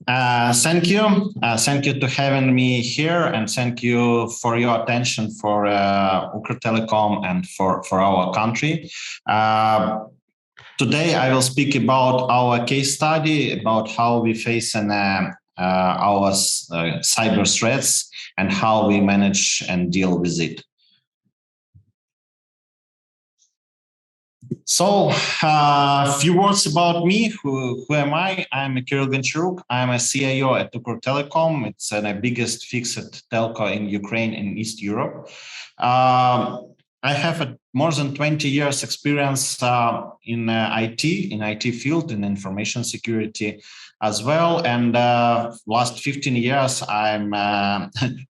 Thank you. Thank you to having me here, and thank you for your attention for Ukrtelecom and for our country. Today, I will speak about our case study, about how we face our cyber threats and how we manage and deal with it. So, a few words about me. Who am I? I'm Kyrylo Goncharuk. I'm a CIO at Ukrtelecom. It's the biggest fixed telco in Ukraine and East Europe. I have more than 20 years experience in IT field, in information security as well. And last 15 years, I'm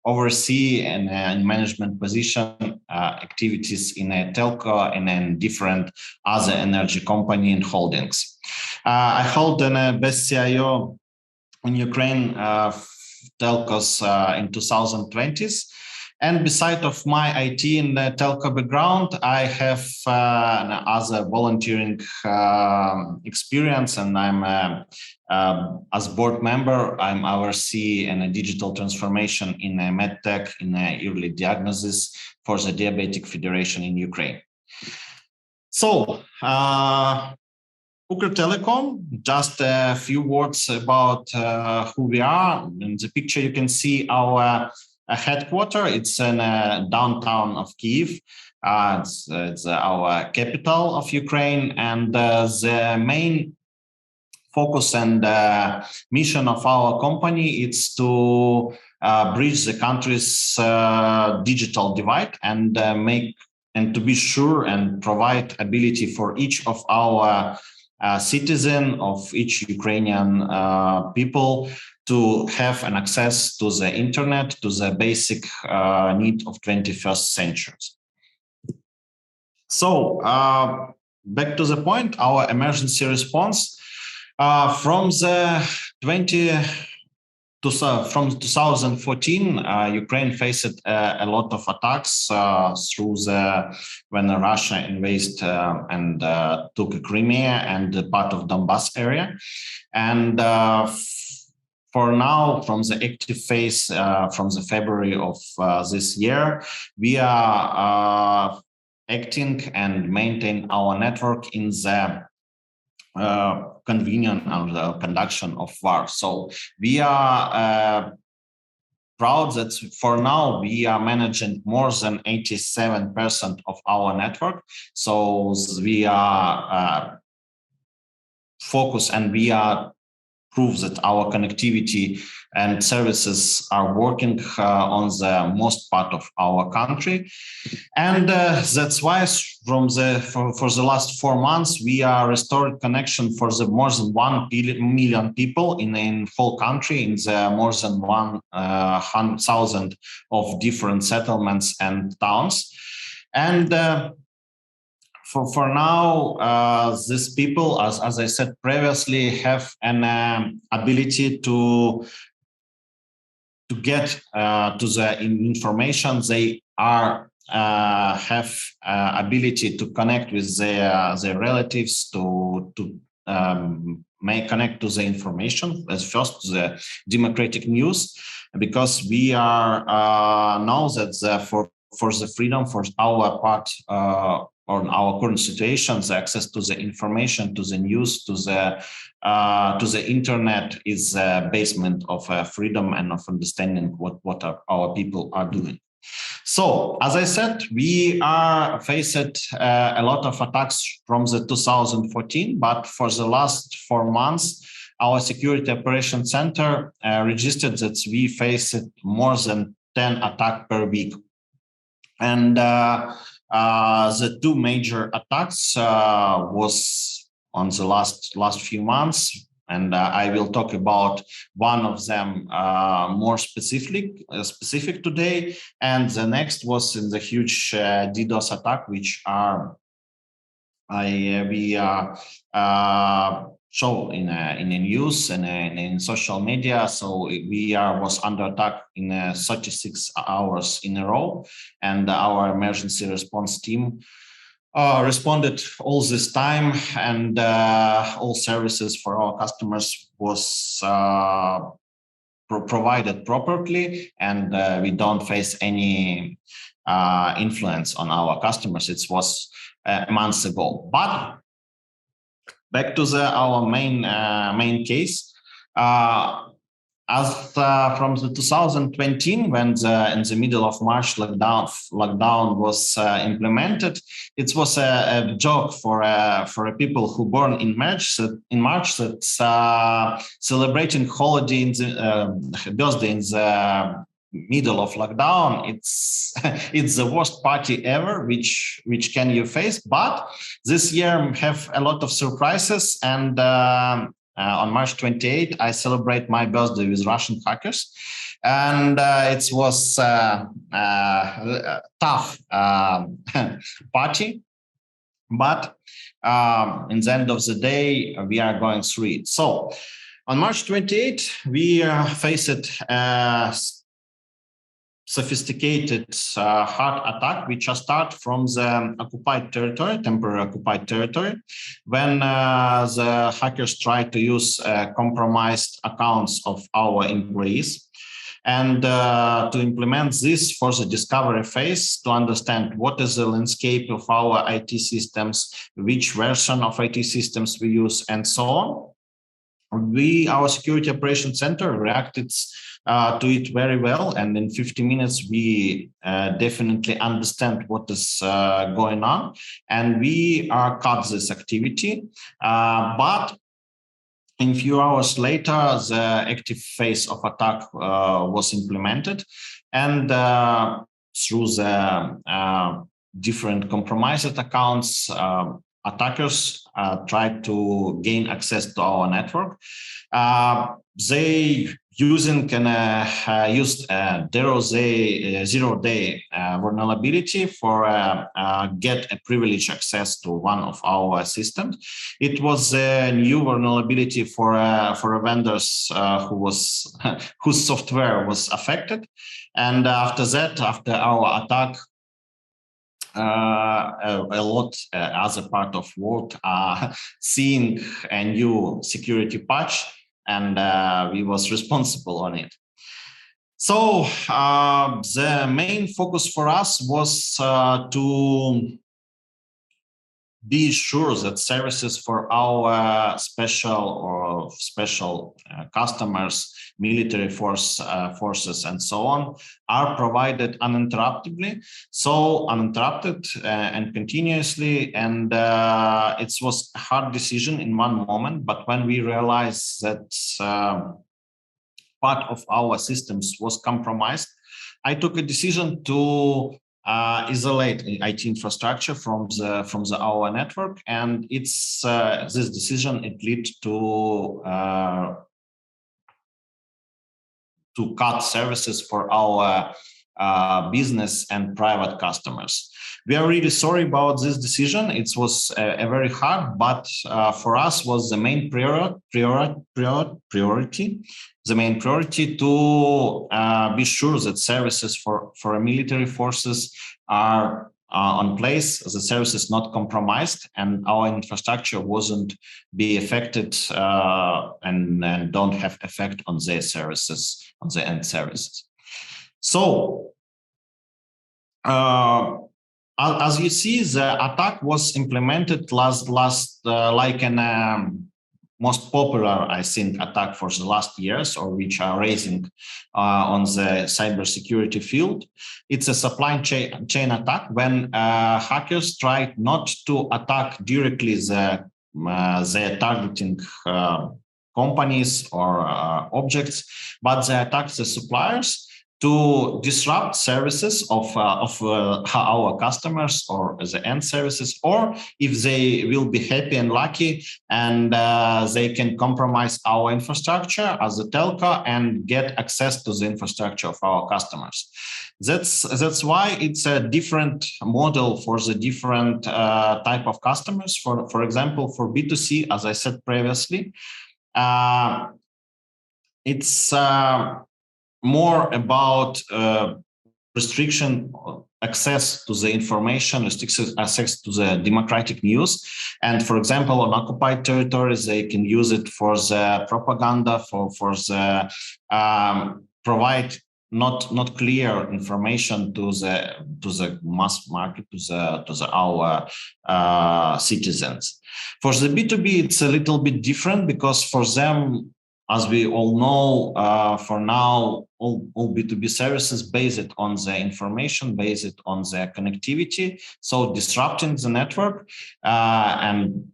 oversee in management position activities in a telco and in different other energy company and holdings. I hold a best CIO in Ukraine telcos in 2020s. And beside of my IT and telco background, I have other volunteering experience, and I'm as board member, I'm oversee in a digital transformation in a medtech in a early diagnosis for the Diabetic Federation in Ukraine. So, Ukrtelecom, just a few words about who we are. In the picture, you can see our headquarters. It's in downtown of Kyiv. It's our capital of Ukraine, and the main focus and mission of our company is to bridge the country's digital divide and to be sure and provide ability for each of our citizen of each Ukrainian people to have an access to the internet, to the basic need of 21st century. So back to the point, our emergency response from 2014, Ukraine faced a lot of attacks when Russia invaded and took Crimea and part of Donbas area. And for now, from the active phase, from the February of this year, we are acting and maintain our network in the convenient and the conduction of war. So we are proud that for now we are managing more than 87% of our network. So we are focused and we are prove that our connectivity and services are working on the most part of our country. And that's why for the last 4 months, we are restored connection for the more than 1 million people in whole country, in the more than 100,000 of different settlements and towns. And for now, these people, as I said previously, have an ability to get to the information. They have ability to connect with their relatives, to may connect to the information as first to the democratic news, because we are know that for the freedom for our part. On our current situations, access to the information, to the news, to the internet is a basement of freedom and of understanding what our people are doing. So, as I said, we are faced a lot of attacks from the 2014, but for the last 4 months, our Security Operations Center registered that we faced more than 10 attacks per week. And the 2 major attacks was on the last few months, and I will talk about one of them more specific today. And the next was in the huge DDoS attack, which we show in the news and in social media. So we was under attack in 36 hours in a row, and our emergency response team responded all this time, and all services for our customers was provided properly, and we don't face any influence on our customers. It was months ago. But back to our main case. As from the 2020, when in the middle of March lockdown was implemented, it was a joke for people who born in March. That celebrating holiday in the birthday in the middle of lockdown, it's the worst party ever which can you face. But this year have a lot of surprises, and on March 28th, I celebrate my birthday with Russian hackers, and it was a tough party. But in the end of the day, we are going through it. So on March 28th, we faced sophisticated hard attack, which start from the occupied territory, temporary occupied territory, when the hackers tried to use compromised accounts of our employees. And to implement this for the discovery phase, to understand what is the landscape of our IT systems, which version of IT systems we use, and so on. Our security operations center reacted to it very well, and in 50 minutes we definitely understand what is going on, and we cut this activity. But in few hours later, the active phase of attack was implemented, and through the different compromised accounts, attackers tried to gain access to our network. They used zero-day vulnerability for get a privileged access to one of our systems. It was a new vulnerability for vendors whose software was affected, and after that, after our attack, a lot other part of world are seeing a new security patch, and we was responsible on it. So the main focus for us was to be sure that services for our special customers, military forces, and so on, are provided uninterruptedly, uninterrupted and continuously. And it was a hard decision in one moment, but when we realized that part of our systems was compromised, I took a decision to isolate IT infrastructure from our network, and it's this decision, it led to cut services for our business and private customers. We are really sorry about this decision. It was a very hard, but for us was the main priority. The main priority to be sure that services for military forces are on place, the service is not compromised, and our infrastructure wasn't be affected and don't have effect on their services, on the end services. So, as you see, the attack was implemented last like an most popular, I think, attack for the last years, or which are raising on the cybersecurity field. It's a supply chain attack when hackers try not to attack directly their targeting companies or objects, but they attack the suppliers to disrupt services of our customers or the end services, or if they will be happy and lucky and they can compromise our infrastructure as a telco and get access to the infrastructure of our customers. That's why it's a different model for the different type of customers. For example, for B2C, as I said previously, it's more about restriction access to the information, restricted access to the democratic news. And for example, on occupied territories, they can use it for the propaganda, for the provide not clear information to the mass market, to our citizens. For the B2B, it's a little bit different, because for them, as we all know, for now, all B2B services based on the information, based on the connectivity, so disrupting the network. And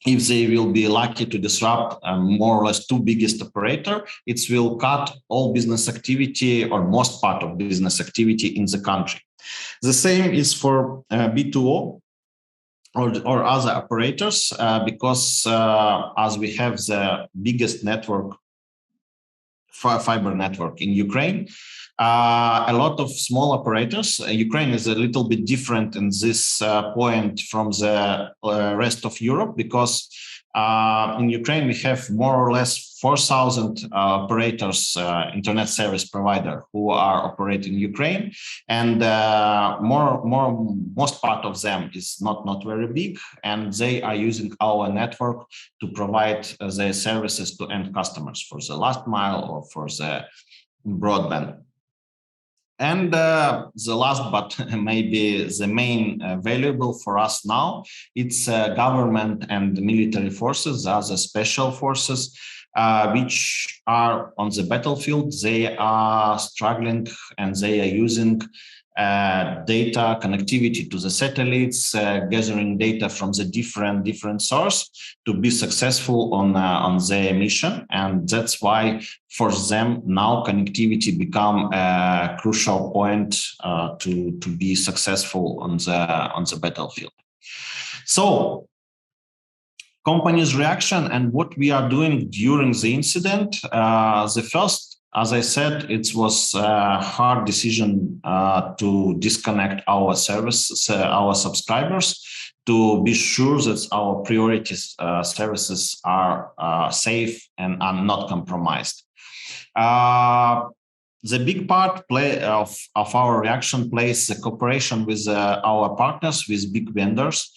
if they will be lucky to disrupt more or less two biggest operator, it will cut all business activity or most part of business activity in the country. The same is for B2O. Or other operators, because as we have the biggest network, fiber network in Ukraine, a lot of small operators. Ukraine is a little bit different in this point from the rest of Europe, because in Ukraine we have more or less 4,000 operators, internet service provider, who are operating in Ukraine, and most part of them is not very big, and they are using our network to provide their services to end customers for the last mile or for the broadband. And the last, but maybe the main valuable for us now, it's government and military forces, other special forces, which are on the battlefield. They are struggling and they are using data connectivity to the satellites, gathering data from the different source to be successful on their mission. And that's why for them now connectivity become a crucial point to be successful on the battlefield. So company's reaction and what we are doing during the incident. The first, as I said, it was a hard decision to disconnect our service, our subscribers, to be sure that our priority services are safe and are not compromised. The big part of our reaction plays the cooperation with our partners, with big vendors,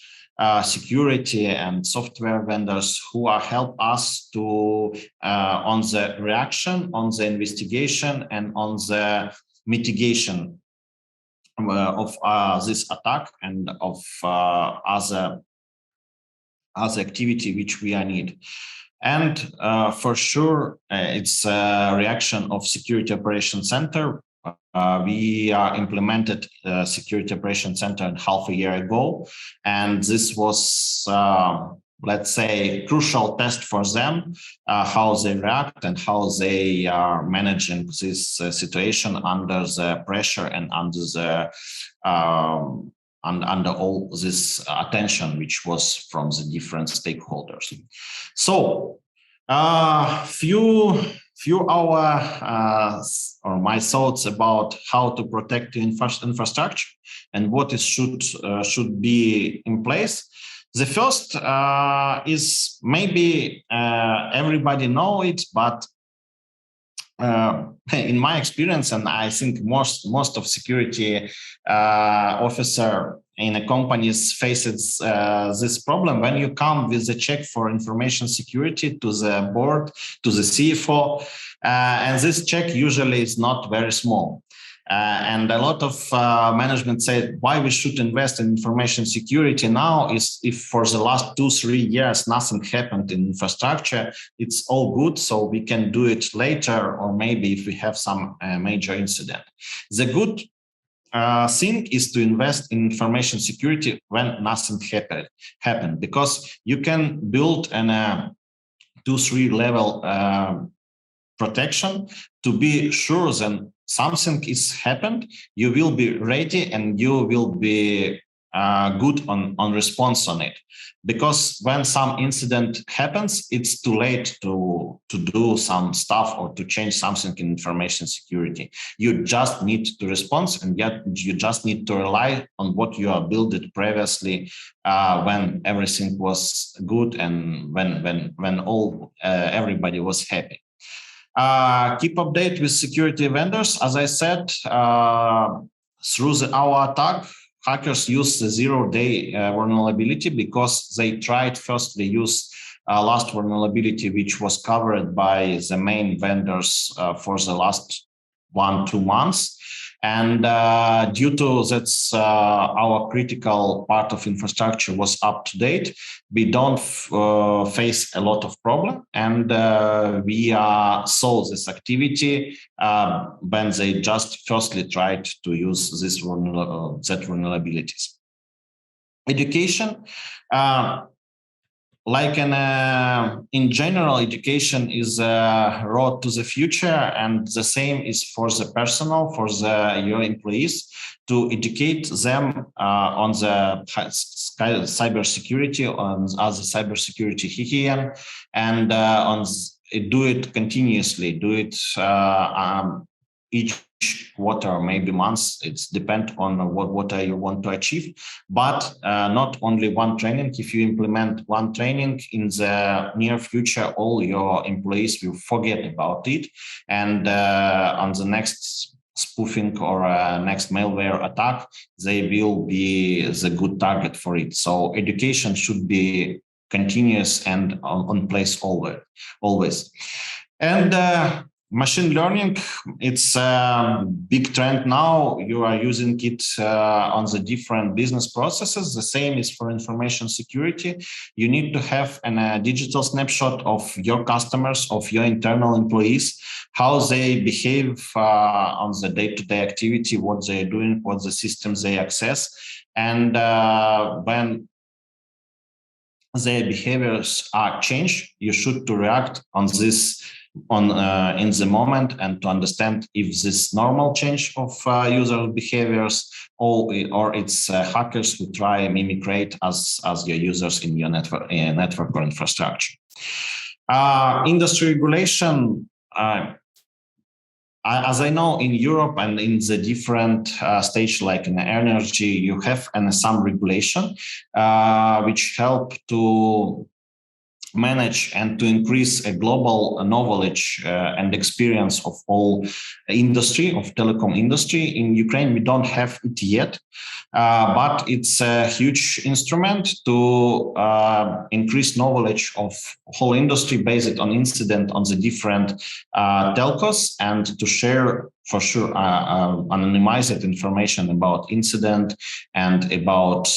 security and software vendors, who are help us to on the reaction, on the investigation, and on the mitigation of this attack and of other activity which we need. And for sure, it's a reaction of Security Operations Center. We implemented Security Operations Center half a year ago, and this was, let's say, crucial test for them, how they react and how they are managing this situation under the pressure and under the under all this attention which was from the different stakeholders. So few or my thoughts about how to protect the infrastructure and what is should be in place. The first is maybe everybody know it, but in my experience, and I think most of security officer in a companies faces this problem. When you come with a check for information security to the board, to the CFO, and this check usually is not very small. And a lot of management said why we should invest in information security now is if for the last 2-3 years nothing happened in infrastructure, it's all good, so we can do it later, or maybe if we have some major incident. The good thing is to invest in information security when nothing happened, because you can build a 2-3 level protection to be sure that something is happened, you will be ready and you will be good on response on it. Because when some incident happens, it's too late to do some stuff or to change something in information security. You just need to respond, and yet you just need to rely on what you have built previously when everything was good and when all everybody was happy. Keep update with security vendors. As I said, through our attack, hackers use the zero-day vulnerability because they tried first, they use last vulnerability, which was covered by the main vendors for the last 1-2 months. And due to that, our critical part of infrastructure was up to date. We don't face a lot of problem, and we solve this activity when they just firstly tried to use this vulnerabilities. Education. In general, education is a road to the future, and the same is for the personnel, for your employees, to educate them on the cybersecurity, on other cybersecurity hygiene, and do it continuously, do it each quarter, maybe months. It's depend on what you want to achieve, but not only one training. If you implement one training in the near future, all your employees will forget about it, and on the next spoofing or next malware attack, they will be the good target for it. So education should be continuous and on place always. And machine learning, it's a big trend now. You are using it on the different business processes. The same is for information security. You need to have a digital snapshot of your customers, of your internal employees, how they behave on the day-to-day activity, what they're doing, what the systems they access. And when their behaviors are changed, you should to react on this in the moment, and to understand if this normal change of user behaviors or it's hackers who try mimic as your users in your network or infrastructure. Industry regulation. As I know, in Europe and in the different stage, like in energy, you have some regulation which help to manage and to increase a global knowledge and experience of all industry, of telecom industry. In Ukraine, we don't have it yet, but it's a huge instrument to increase knowledge of whole industry based on incident on the different telcos, and to share for sure anonymized information about incident and about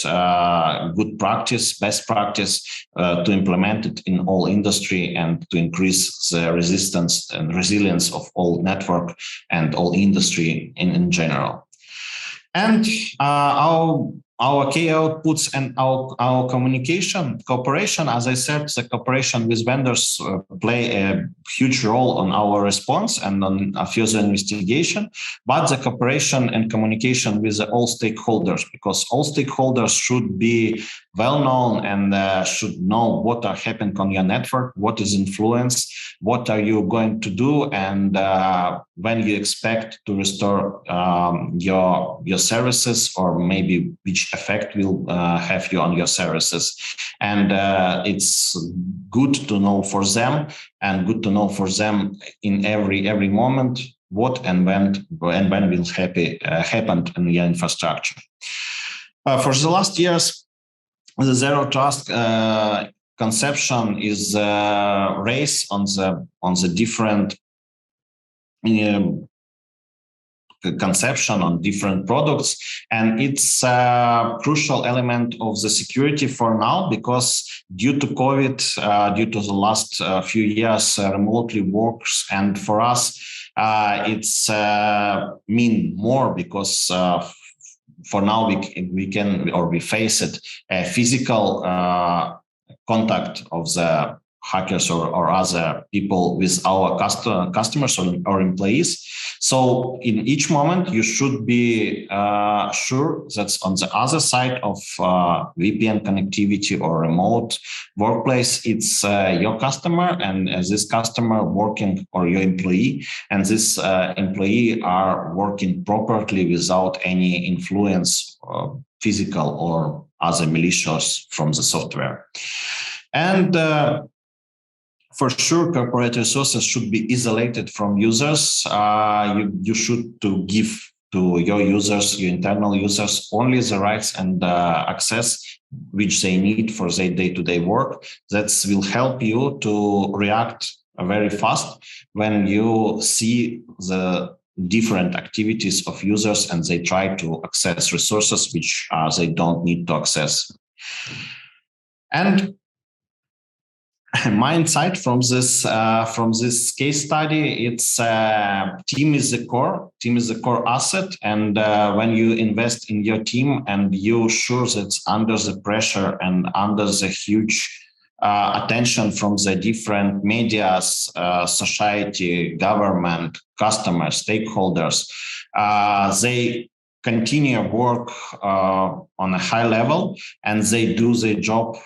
good practice, best practice to implement it in all industry and to increase the resistance and resilience of all network and all industry in general. And our key outputs and our communication cooperation, as I said, the cooperation with vendors play a huge role on our response and on a further investigation, but the cooperation and communication with all stakeholders, because all stakeholders should be well known and should know what are happening on your network, what is influence, what are you going to do, and when you expect to restore your services, or maybe which effect will have you on your services. And it's good to know for them, and good to know for them in every moment what and when will happen in your infrastructure. For the last years, the zero trust conception is raised on the different conception on different products, and it's a crucial element of the security for now, because due to COVID, due to the last few years remotely works, and for us it's mean more, because for now we face it a physical contact of the hackers or other people with our customers or employees. So in each moment, you should be sure that on the other side of VPN connectivity or remote workplace, it's your customer, and this customer working, or your employee, and this employee are working properly without any influence, physical or other malicious from the software. And For sure, corporate resources should be isolated from users. You should to give to your users, your internal users, only the rights and access which they need for their day-to-day work. That will help you to react very fast when you see the different activities of users and they try to access resources which they don't need to access. And my insight from this case study, it's team is the core asset, and when you invest in your team and you're sure that under the pressure and under the huge attention from the different medias, society, government, customers, stakeholders, they continue work on a high level, and they do their job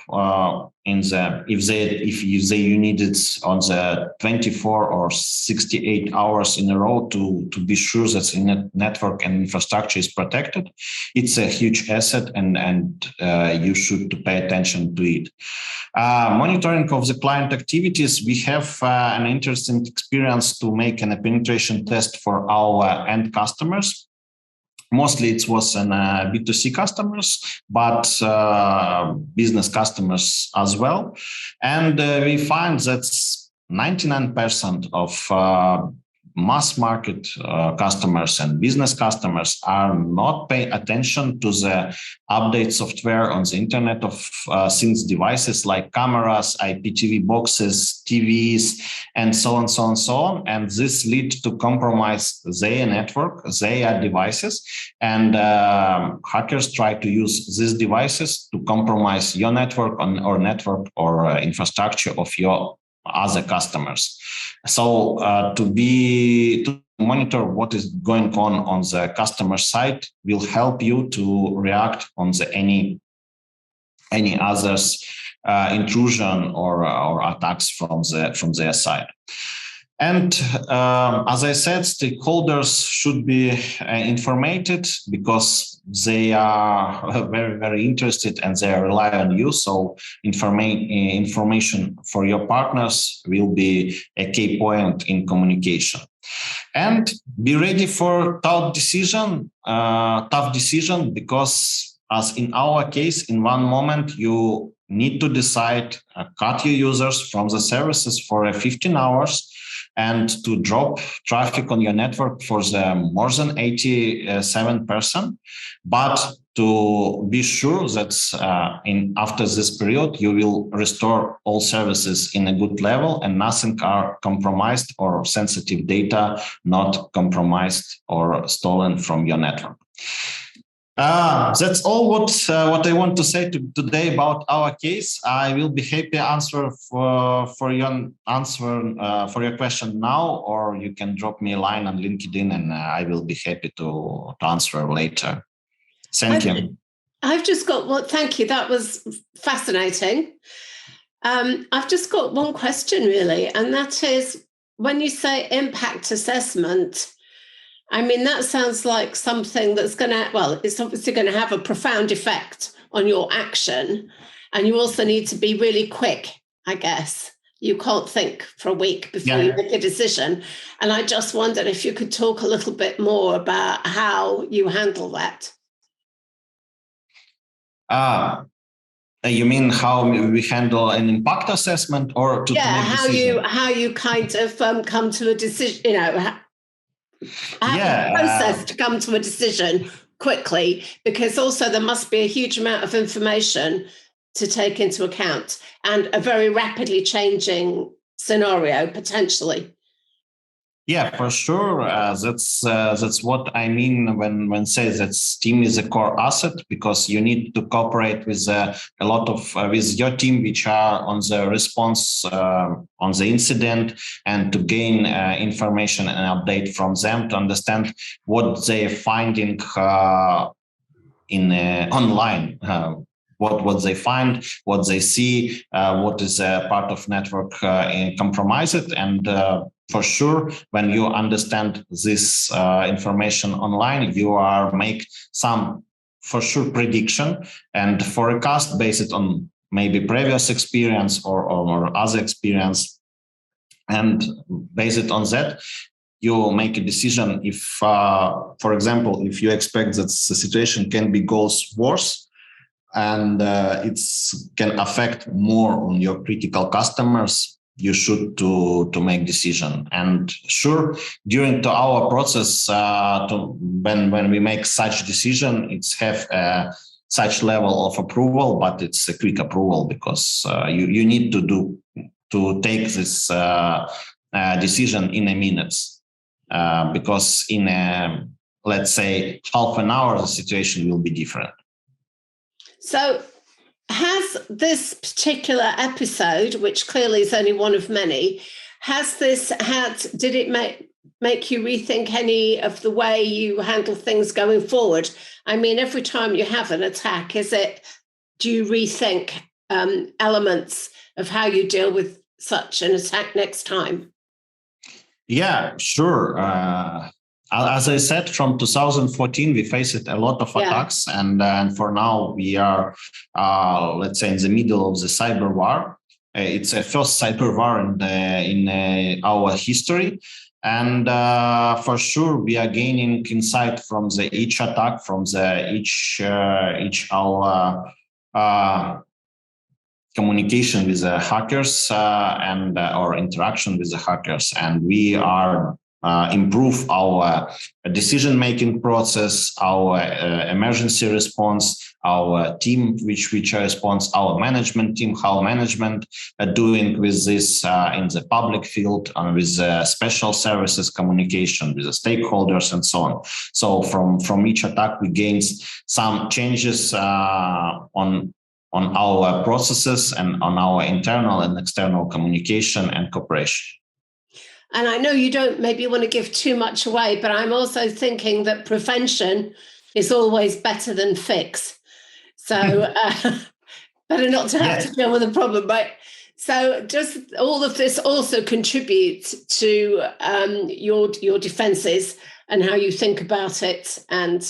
if you need it on the 24 or 68 hours in a row to be sure that the network and infrastructure is protected. It's a huge asset, and you should pay attention to it. Monitoring of the client activities, we have an interesting experience to make a penetration test for our end customers. Mostly it was in B2C customers, but business customers as well. And we find that 99% of mass market customers and business customers are not paying attention to the update software on the Internet of Things devices like cameras, IPTV boxes, TVs, and so on, so on, so on. And this leads to compromise their network, their devices, and hackers try to use these devices to compromise your network or infrastructure of your other customers. So to monitor what is going on the customer side will help you to react on the any others intrusion or attacks from their side. And as I said, stakeholders should be informated because they are very, very interested and they rely on you. So information for your partners will be a key point in communication. And be ready for tough decision because as in our case, in one moment, you need to decide, cut your users from the services for 15 hours and to drop traffic on your network for the more than 87%. But to be sure that after this period, you will restore all services in a good level and nothing are compromised or sensitive data not compromised or stolen from your network. That's all what I want to say today about our case. I will be happy to answer for your question now, or you can drop me a line on LinkedIn, and I will be happy to answer later. Thank you. I've just got thank you. That was fascinating. I've just got one question really, and that is when you say impact assessment. I mean, that sounds like something that's it's obviously going to have a profound effect on your action. And you also need to be really quick, I guess. You can't think for a week before you make a decision. And I just wondered if you could talk a little bit more about how you handle that. You mean how we handle an impact assessment or to make how you kind of come to a decision, a process to come to a decision quickly, because also there must be a huge amount of information to take into account and a very rapidly changing scenario potentially. Yeah, for sure. That's what I mean when say that team is a core asset, because you need to cooperate with a lot of with your team, which are on the response on the incident, and to gain information and update from them to understand what they are finding in online. What they find, what they see, what is a part of network compromised, and for sure, when you understand this information online, you are make some for sure prediction and forecast based on maybe previous experience or other experience. And based on that, you make a decision if, for example, if you expect that the situation goes worse, and it can affect more on your critical customers, you should to make decision. And sure, during our process, when we make such decision, it's have such level of approval, but it's a quick approval because you need to take this decision in a minutes, because in let's say half an hour, the situation will be different. So has this particular episode, which clearly is only one of many, did it make you rethink any of the way you handle things going forward? I mean, every time you have an attack, do you rethink elements of how you deal with such an attack next time? Yeah, sure. As I said, from 2014, we faced a lot of attacks, and for now we are, let's say, in the middle of the cyber war. It's a first cyber war in our history, and for sure we are gaining insight from each attack, from each our communication with the hackers and or interaction with the hackers, and we are improve our decision-making process, our emergency response, our team which responds, our management team, how management are doing with this in the public field, and with special services communication with the stakeholders and so on. So from each attack we gain some changes on our processes and on our internal and external communication and cooperation. And I know you don't maybe want to give too much away, but I'm also thinking that prevention is always better than fix. So better not to have to deal with a problem, right? So does all of this also contribute to your defenses and how you think about it and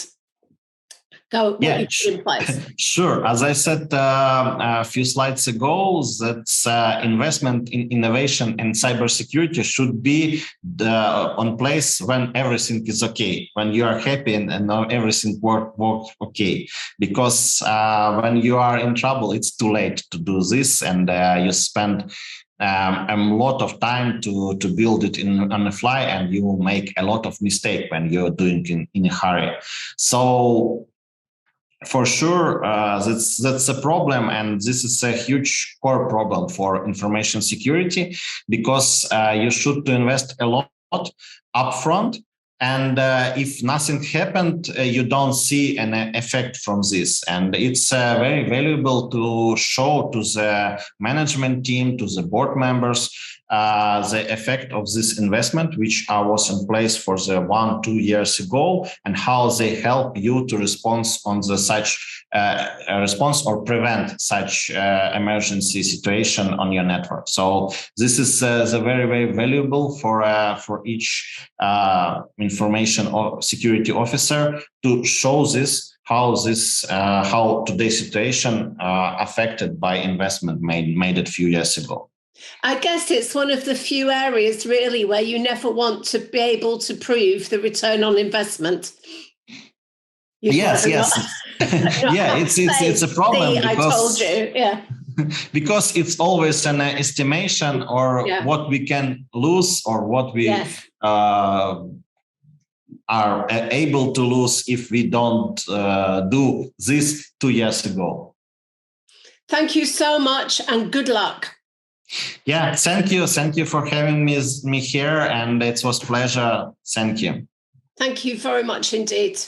what you put in place? Sure. As I said a few slides ago, that investment in innovation and cybersecurity should be on place when everything is okay, when you are happy and everything works okay. Because when you are in trouble, it's too late to do this, and you spend a lot of time to build it on the fly, and you will make a lot of mistake when you're doing it in a hurry. So for sure, that's a problem, and this is a huge core problem for information security, because you should invest a lot upfront, and if nothing happened, you don't see an effect from this. And it's very valuable to show to the management team, to the board members, the effect of this investment, which was in place for the 1-2 years ago, and how they help you to respond on the such response or prevent such emergency situation on your network. So this is the very, very valuable for each information or security officer to show this, how today's situation affected by investment made a few years ago. I guess it's one of the few areas really where you never want to be able to prove the return on investment. Yes. Yeah, it's a problem. I told you, yeah. Because it's always an estimation, or what we can lose, or what we are able to lose if we don't do this 2 years ago. Thank you so much, and good luck. Yeah, thank you. Thank you for having me here, and it was a pleasure. Thank you. Thank you very much indeed.